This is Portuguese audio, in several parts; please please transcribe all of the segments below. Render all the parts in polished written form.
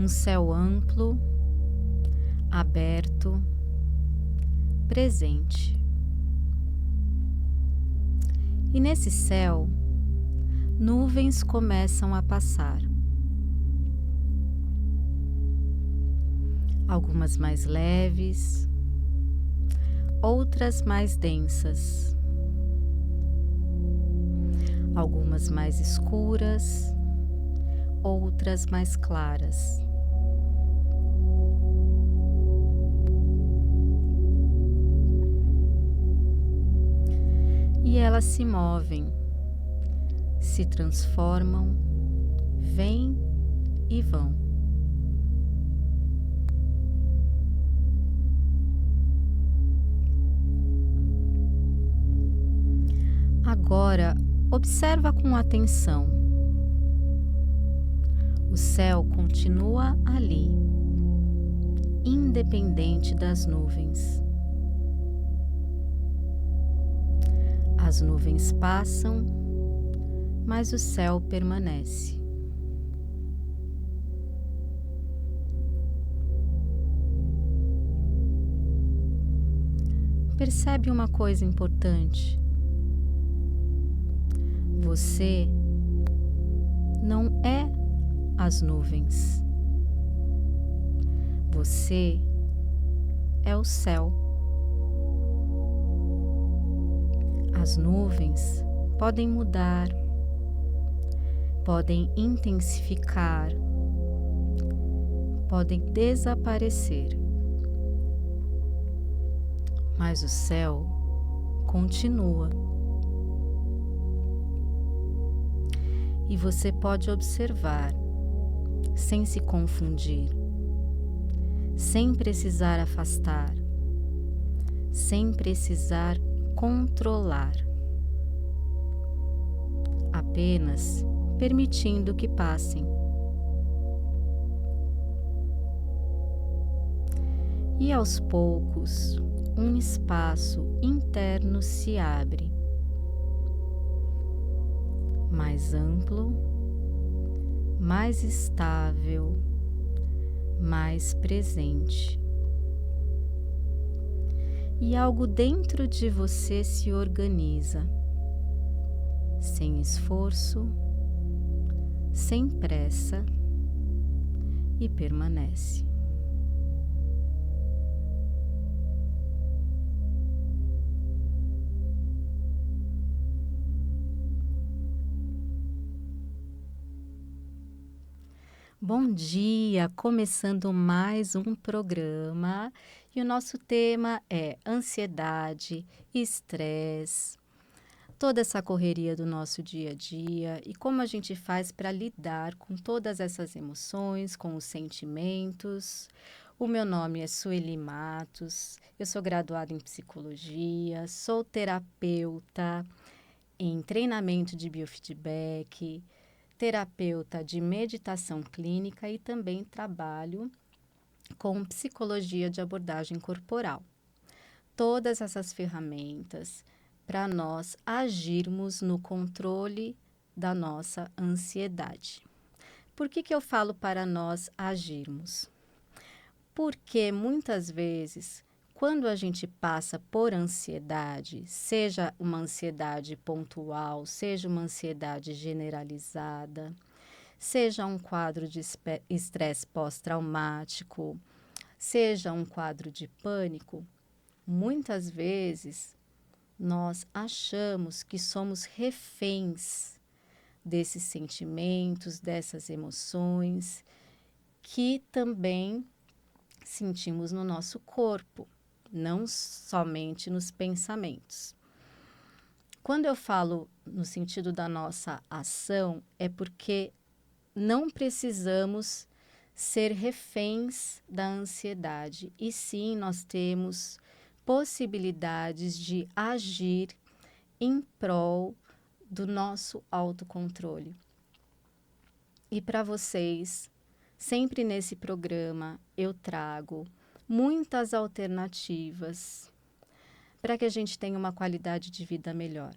um céu amplo, aberto, presente. E nesse céu, nuvens começam a passar. Algumas mais leves, outras mais densas. Algumas mais escuras, outras mais claras. E elas se movem, se transformam, vêm e vão. Agora, observa com atenção. O céu continua ali, independente das nuvens. As nuvens passam, mas o céu permanece. Percebe uma coisa importante? Você não é as nuvens. Você é o céu. As nuvens podem mudar, podem intensificar, podem desaparecer. Mas o céu continua. E você pode observar, sem se confundir, sem precisar afastar, sem precisar controlar, apenas permitindo que passem. E aos poucos, um espaço interno se abre, mais amplo, mais estável, mais presente. E algo dentro de você se organiza, sem esforço, sem pressa, e permanece. Bom dia! Começando mais um programa e o nosso tema é ansiedade, estresse, toda essa correria do nosso dia a dia e como a gente faz para lidar com todas essas emoções, com os sentimentos. O meu nome é Sueli Matos, eu sou graduada em psicologia, sou terapeuta em treinamento de biofeedback, terapeuta de meditação clínica e também trabalho com psicologia de abordagem corporal. Todas essas ferramentas para nós agirmos no controle da nossa ansiedade. Por que eu falo para nós agirmos? Porque muitas vezes, quando a gente passa por ansiedade, seja uma ansiedade pontual, seja uma ansiedade generalizada, seja um quadro de estresse pós-traumático, seja um quadro de pânico, muitas vezes nós achamos que somos reféns desses sentimentos, dessas emoções, que também sentimos no nosso corpo, não somente nos pensamentos. Quando eu falo no sentido da nossa ação, é porque não precisamos ser reféns da ansiedade, e sim nós temos possibilidades de agir em prol do nosso autocontrole. E para vocês, sempre nesse programa eu trago muitas alternativas para que a gente tenha uma qualidade de vida melhor.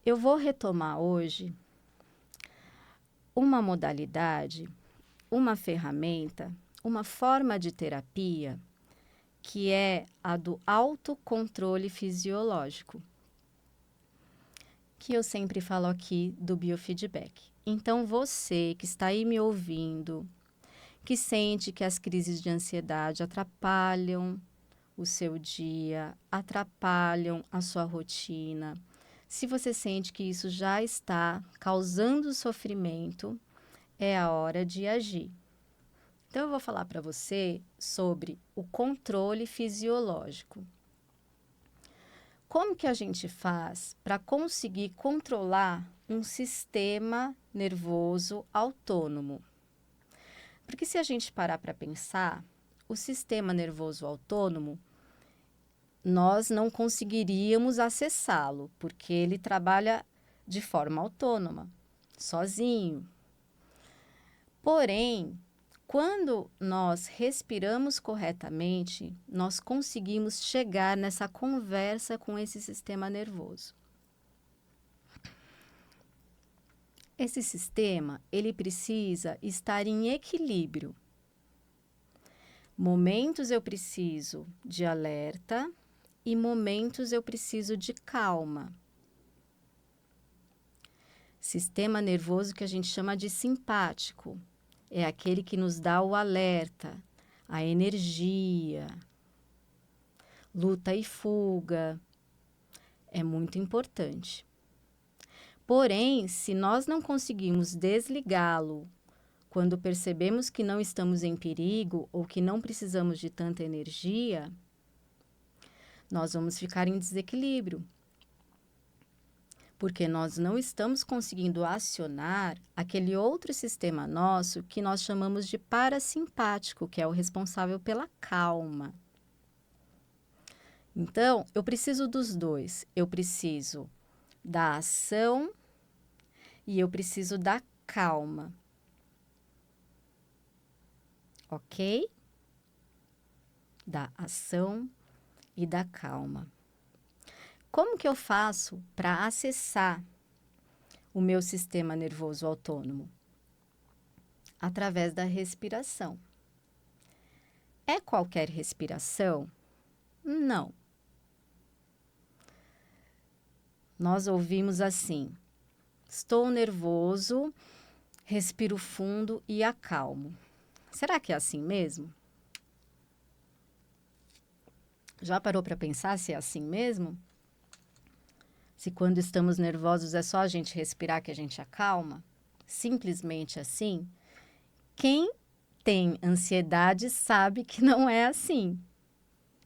Eu vou retomar hoje uma modalidade uma ferramenta, uma forma de terapia que é a do autocontrole fisiológico, que eu sempre falo aqui do biofeedback. Então, você que está aí me ouvindo, que sente que as crises de ansiedade atrapalham o seu dia, atrapalham a sua rotina, se você sente que isso já está causando sofrimento, é a hora de agir. Então, eu vou falar para você sobre o controle fisiológico. Como que a gente faz para conseguir controlar um sistema nervoso autônomo? Porque se a gente parar para pensar, o sistema nervoso autônomo, nós não conseguiríamos acessá-lo, porque ele trabalha de forma autônoma, sozinho. Porém, quando nós respiramos corretamente, nós conseguimos chegar nessa conversa com esse sistema nervoso. Esse sistema, ele precisa estar em equilíbrio. Momentos eu preciso de alerta e momentos eu preciso de calma. Sistema nervoso que a gente chama de simpático. É aquele que nos dá o alerta, a energia, luta e fuga. É muito importante. Porém, se nós não conseguimos desligá-lo quando percebemos que não estamos em perigo ou que não precisamos de tanta energia, nós vamos ficar em desequilíbrio. Porque nós não estamos conseguindo acionar aquele outro sistema nosso que nós chamamos de parasimpático, que é o responsável pela calma. Então, eu preciso dos dois. Eu preciso da ação e eu preciso da calma. Ok? Da ação e da calma. Como que eu faço para acessar o meu sistema nervoso autônomo? Através da respiração. É qualquer respiração? Não. Nós ouvimos assim: estou nervoso, respiro fundo e acalmo. Será que é assim mesmo? Já parou para pensar se é assim mesmo? Se quando estamos nervosos é só a gente respirar que a gente acalma? Simplesmente assim? Quem tem ansiedade sabe que não é assim.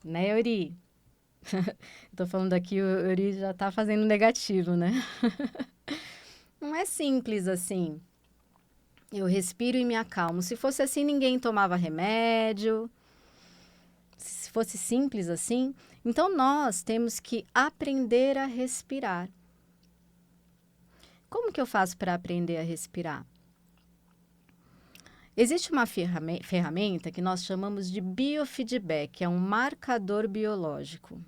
Né, Yuri? Estou falando aqui, o Yuri já está fazendo negativo, né? Não é simples assim. Eu respiro e me acalmo. Se fosse assim, ninguém tomava remédio. Se fosse simples assim, então nós temos que aprender a respirar. Como que eu faço para aprender a respirar? Existe uma ferramenta que nós chamamos de biofeedback, é um marcador biológico.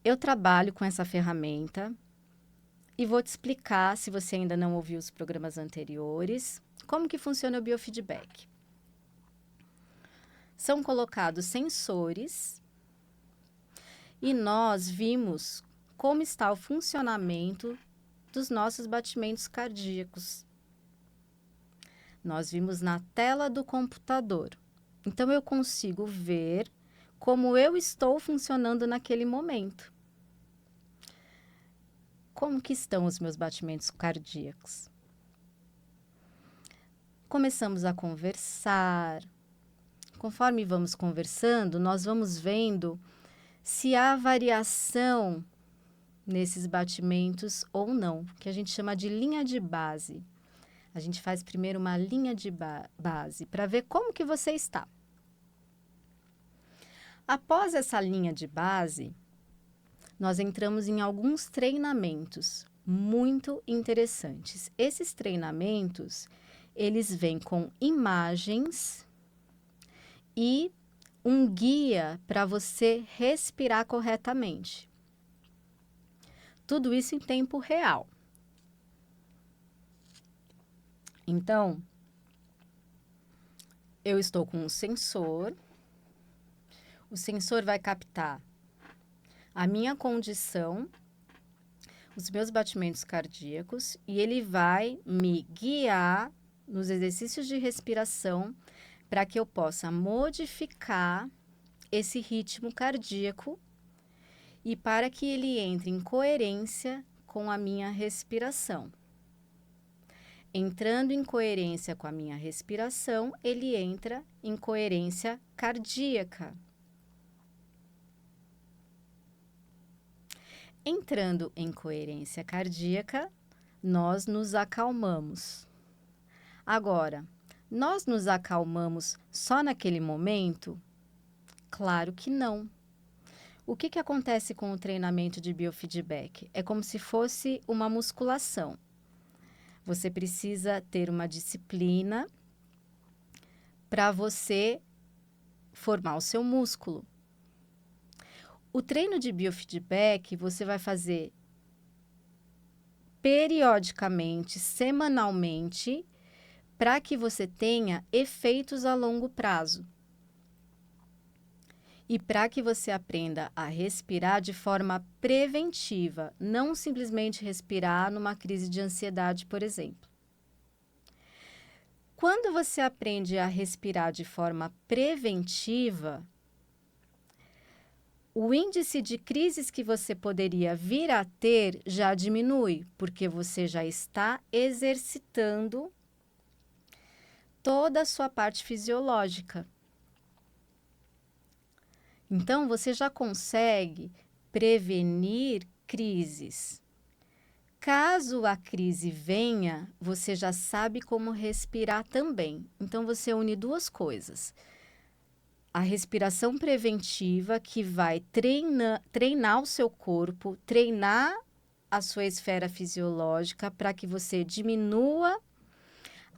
Eu trabalho com essa ferramenta e vou te explicar, se você ainda não ouviu os programas anteriores, como que funciona o biofeedback. São colocados sensores e nós vimos como está o funcionamento dos nossos batimentos cardíacos. Nós vimos na tela do computador. Então, eu consigo ver como eu estou funcionando naquele momento. Como que estão os meus batimentos cardíacos? Começamos a conversar. Conforme vamos conversando, nós vamos vendo se há variação nesses batimentos ou não, que a gente chama de linha de base. A gente faz primeiro uma linha de base para ver como que você está. Após essa linha de base, nós entramos em alguns treinamentos muito interessantes. Esses treinamentos, eles vêm com imagens e um guia para você respirar corretamente. Tudo isso em tempo real. Então, eu estou com um sensor, o sensor vai captar a minha condição, os meus batimentos cardíacos, e ele vai me guiar nos exercícios de respiração para que eu possa modificar esse ritmo cardíaco e para que ele entre em coerência com a minha respiração. Entrando em coerência com a minha respiração, ele entra em coerência cardíaca. Entrando em coerência cardíaca, nós nos acalmamos. Agora, nós nos acalmamos só naquele momento? Claro que não. O que acontece com o treinamento de biofeedback? É como se fosse uma musculação. Você precisa ter uma disciplina para você formar o seu músculo. O treino de biofeedback você vai fazer periodicamente, semanalmente, para que você tenha efeitos a longo prazo. E para que você aprenda a respirar de forma preventiva, não simplesmente respirar numa crise de ansiedade, por exemplo. Quando você aprende a respirar de forma preventiva, o índice de crises que você poderia vir a ter já diminui, porque você já está exercitando toda a sua parte fisiológica. Então, você já consegue prevenir crises. Caso a crise venha, você já sabe como respirar também. Então, você une duas coisas. A respiração preventiva, que vai treinar o seu corpo, treinar a sua esfera fisiológica para que você diminua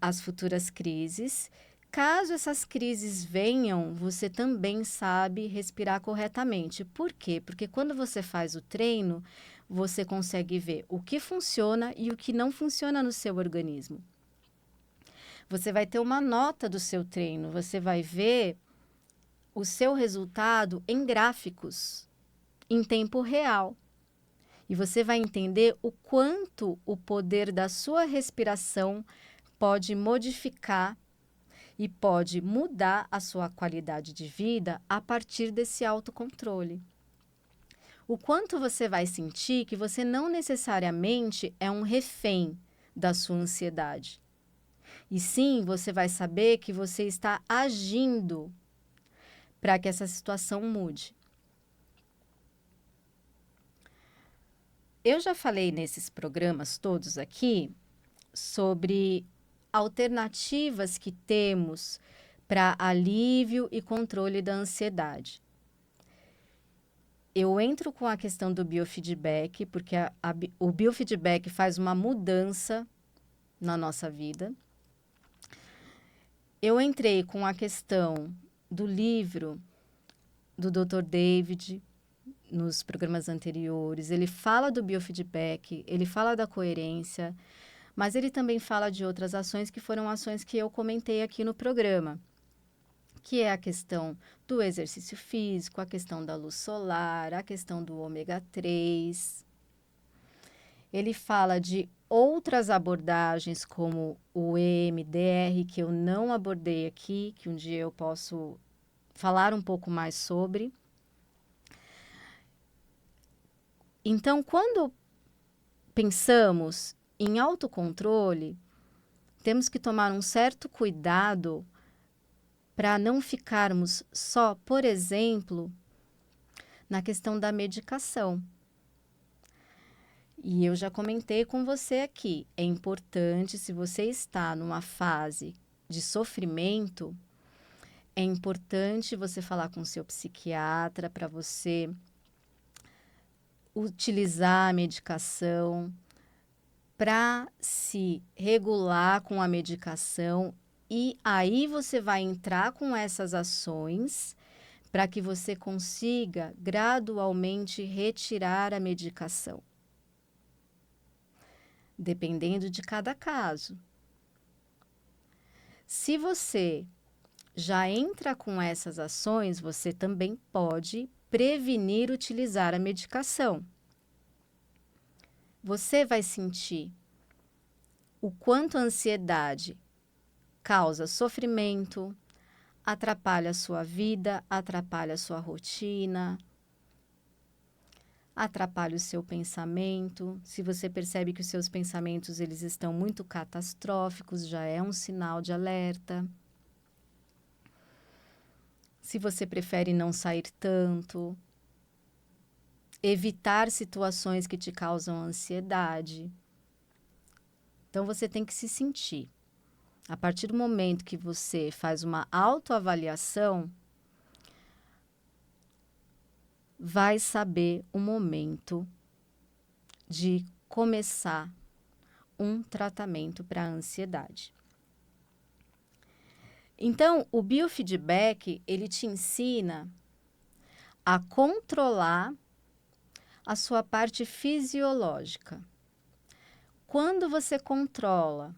as futuras crises. Caso essas crises venham, você também sabe respirar corretamente. Por quê? Porque quando você faz o treino, você consegue ver o que funciona e o que não funciona no seu organismo. Você vai ter uma nota do seu treino, você vai ver o seu resultado em gráficos, em tempo real. E você vai entender o quanto o poder da sua respiração pode modificar e pode mudar a sua qualidade de vida a partir desse autocontrole. O quanto você vai sentir que você não necessariamente é um refém da sua ansiedade. E sim, você vai saber que você está agindo para que essa situação mude. Eu já falei nesses programas todos aqui sobre alternativas que temos para alívio e controle da ansiedade. Eu entro com a questão do biofeedback, porque o biofeedback faz uma mudança na nossa vida. Eu entrei com a questão do livro do Dr. David, nos programas anteriores. Ele fala do biofeedback, ele fala da coerência, mas ele também fala de outras ações que foram ações que eu comentei aqui no programa, que é a questão do exercício físico, a questão da luz solar, a questão do ômega 3. Ele fala de outras abordagens, como o EMDR, que eu não abordei aqui, que um dia eu posso falar um pouco mais sobre. Então, quando pensamos em autocontrole, temos que tomar um certo cuidado para não ficarmos só, por exemplo, na questão da medicação. E eu já comentei com você aqui, é importante, se você está numa fase de sofrimento, é importante você falar com o seu psiquiatra para você utilizar a medicação, para se regular com a medicação, e aí você vai entrar com essas ações para que você consiga gradualmente retirar a medicação, dependendo de cada caso. Se você já entra com essas ações, você também pode prevenir utilizar a medicação. Você vai sentir o quanto a ansiedade causa sofrimento, atrapalha a sua vida, atrapalha a sua rotina, atrapalha o seu pensamento. Se você percebe que os seus pensamentos eles estão muito catastróficos, já é um sinal de alerta. Se você prefere não sair tanto, evitar situações que te causam ansiedade. Então, você tem que se sentir. A partir do momento que você faz uma autoavaliação, vai saber o momento de começar um tratamento para a ansiedade. Então, o biofeedback, ele te ensina a controlar a sua parte fisiológica. Quando você controla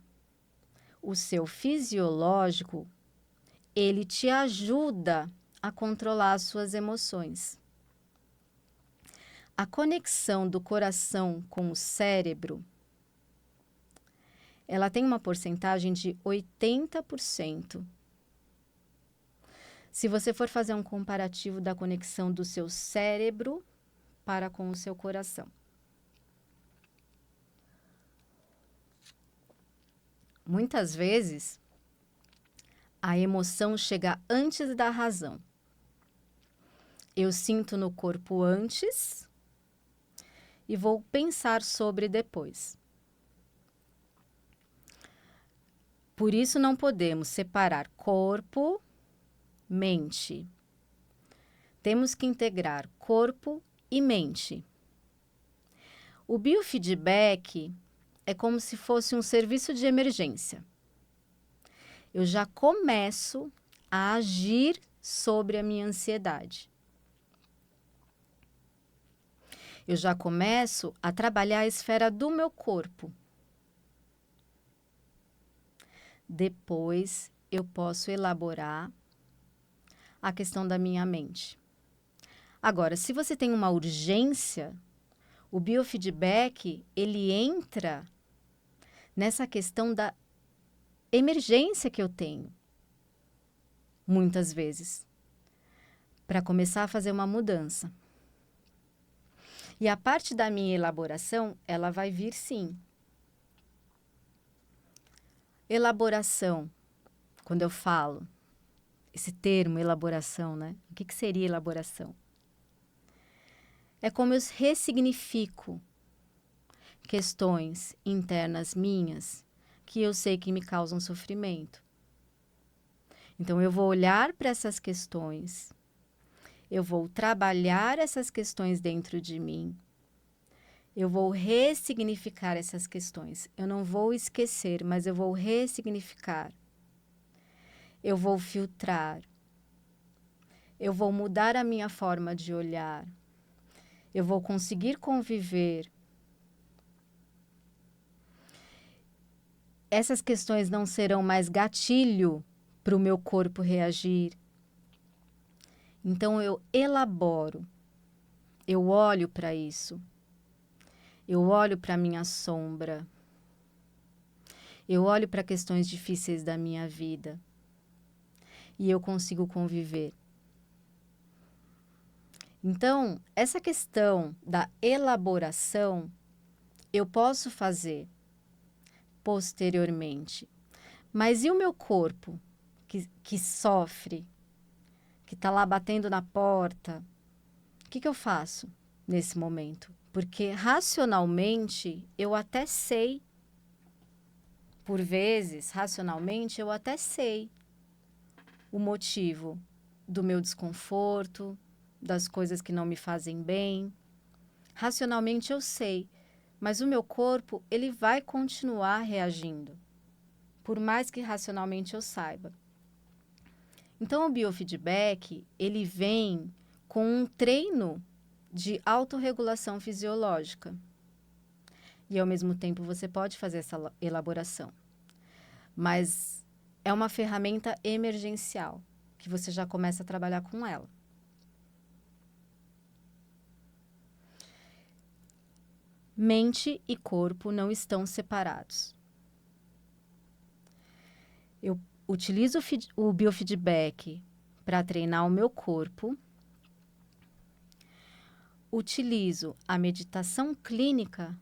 o seu fisiológico, ele te ajuda a controlar as suas emoções. A conexão do coração com o cérebro, ela tem uma porcentagem de 80%. Se você for fazer um comparativo da conexão do seu cérebro para com o seu coração. Muitas vezes, a emoção chega antes da razão. Eu sinto no corpo antes e vou pensar sobre depois. Por isso, não podemos separar corpo, mente. Temos que integrar corpo e mente. O biofeedback é como se fosse um serviço de emergência. Eu já começo a agir sobre a minha ansiedade. Eu já começo a trabalhar a esfera do meu corpo. Depois, eu posso elaborar a questão da minha mente. Agora, se você tem uma urgência, o biofeedback, ele entra nessa questão da emergência que eu tenho, muitas vezes, para começar a fazer uma mudança. E a parte da minha elaboração, ela vai vir sim. Elaboração, quando eu falo, esse termo elaboração, né? O que seria elaboração? É como eu ressignifico questões internas minhas que eu sei que me causam sofrimento. Então, eu vou olhar para essas questões, eu vou trabalhar essas questões dentro de mim, eu vou ressignificar essas questões. Eu não vou esquecer, mas eu vou ressignificar. Eu vou filtrar. Eu vou mudar a minha forma de olhar. Eu vou conseguir conviver. Essas questões não serão mais gatilho para o meu corpo reagir. Então, eu elaboro. Eu olho para isso. Eu olho para a minha sombra. Eu olho para questões difíceis da minha vida. E eu consigo conviver. Então, essa questão da elaboração, eu posso fazer posteriormente. Mas e o meu corpo, que sofre, que está lá batendo na porta? O que eu faço nesse momento? Porque racionalmente eu até sei, por vezes, racionalmente eu até sei o motivo do meu desconforto, das coisas que não me fazem bem. Racionalmente eu sei, mas o meu corpo, ele vai continuar reagindo, por mais que racionalmente eu saiba. Então, o biofeedback, ele vem com um treino de autorregulação fisiológica. E, ao mesmo tempo, você pode fazer essa elaboração. Mas é uma ferramenta emergencial, que você já começa a trabalhar com ela. Mente e corpo não estão separados. Eu utilizo o biofeedback para treinar o meu corpo. Utilizo a meditação clínica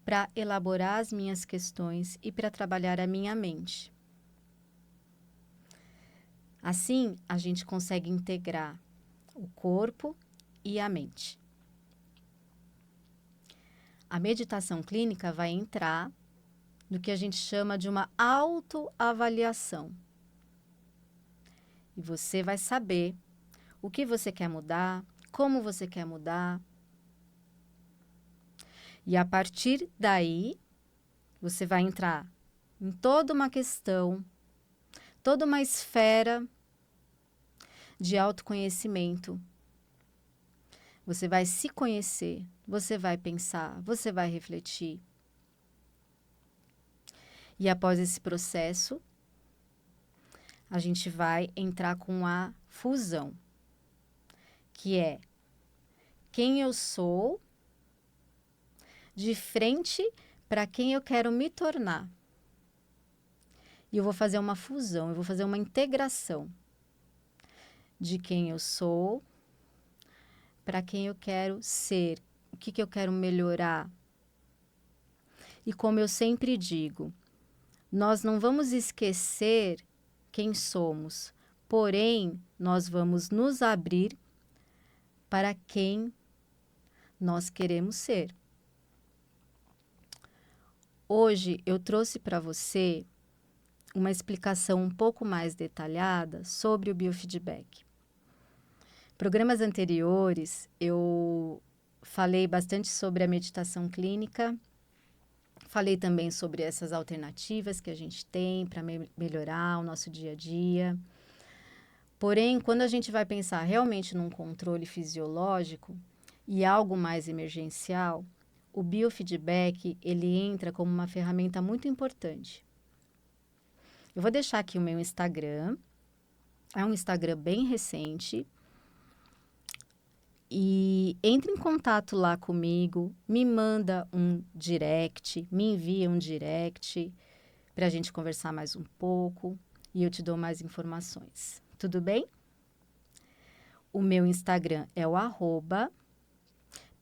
para elaborar as minhas questões e para trabalhar a minha mente. Assim, a gente consegue integrar o corpo e a mente. A meditação clínica vai entrar no que a gente chama de uma autoavaliação. E você vai saber o que você quer mudar, como você quer mudar. E a partir daí, você vai entrar em toda uma questão, toda uma esfera de autoconhecimento. Você vai se conhecer, você vai pensar, você vai refletir. E após esse processo, a gente vai entrar com a fusão, que é quem eu sou de frente para quem eu quero me tornar. E eu vou fazer uma fusão, eu vou fazer uma integração de quem eu sou para quem eu quero ser, o que eu quero melhorar. E como eu sempre digo, nós não vamos esquecer quem somos, porém, nós vamos nos abrir para quem nós queremos ser. Hoje eu trouxe para você uma explicação um pouco mais detalhada sobre o biofeedback. Programas anteriores eu falei bastante sobre a meditação clínica, falei também sobre essas alternativas que a gente tem para melhorar o nosso dia a dia. Porém, quando a gente vai pensar realmente num controle fisiológico e algo mais emergencial, o biofeedback ele entra como uma ferramenta muito importante. Eu vou deixar aqui o meu Instagram, é um Instagram bem recente, e entre em contato lá comigo, me manda um direct, me envia um direct para a gente conversar mais um pouco e eu te dou mais informações. Tudo bem? O meu Instagram é o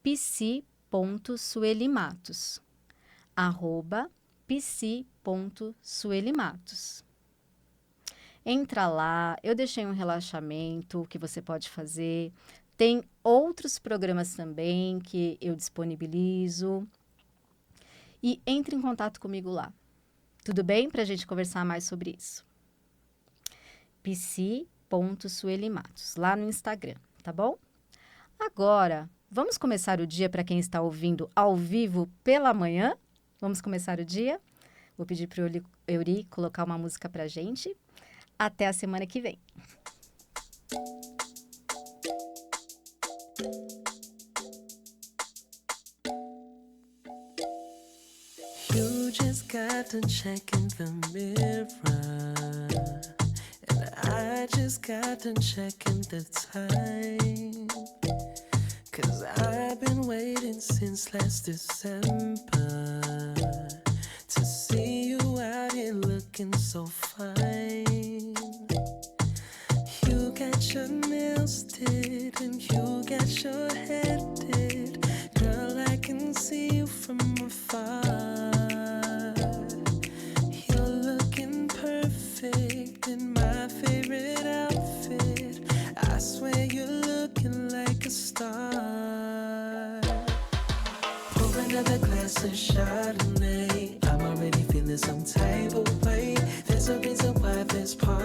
@psi.suelimatos. @psi.suelimatos. Entra lá, eu deixei um relaxamento que você pode fazer. Tem outros programas também que eu disponibilizo. E entre em contato comigo lá. Tudo bem? Para a gente conversar mais sobre isso. psi.suelimatos, lá no Instagram, tá bom? Agora, vamos começar o dia para quem está ouvindo ao vivo pela manhã? Vamos começar o dia? Vou pedir para o Euri colocar uma música para a gente. Até a semana que vem. You just got to checking the mirror, and I just got to checking the time, 'cause I've been waiting since last December to see you out here looking so fine. You got your nails did and you got your hair did. Girl, I can see you from afar. You're looking perfect in my favorite outfit. I swear you're looking like a star. Pour another glass of Chardonnay. I'm already feeling some type of way. There's a reason why this party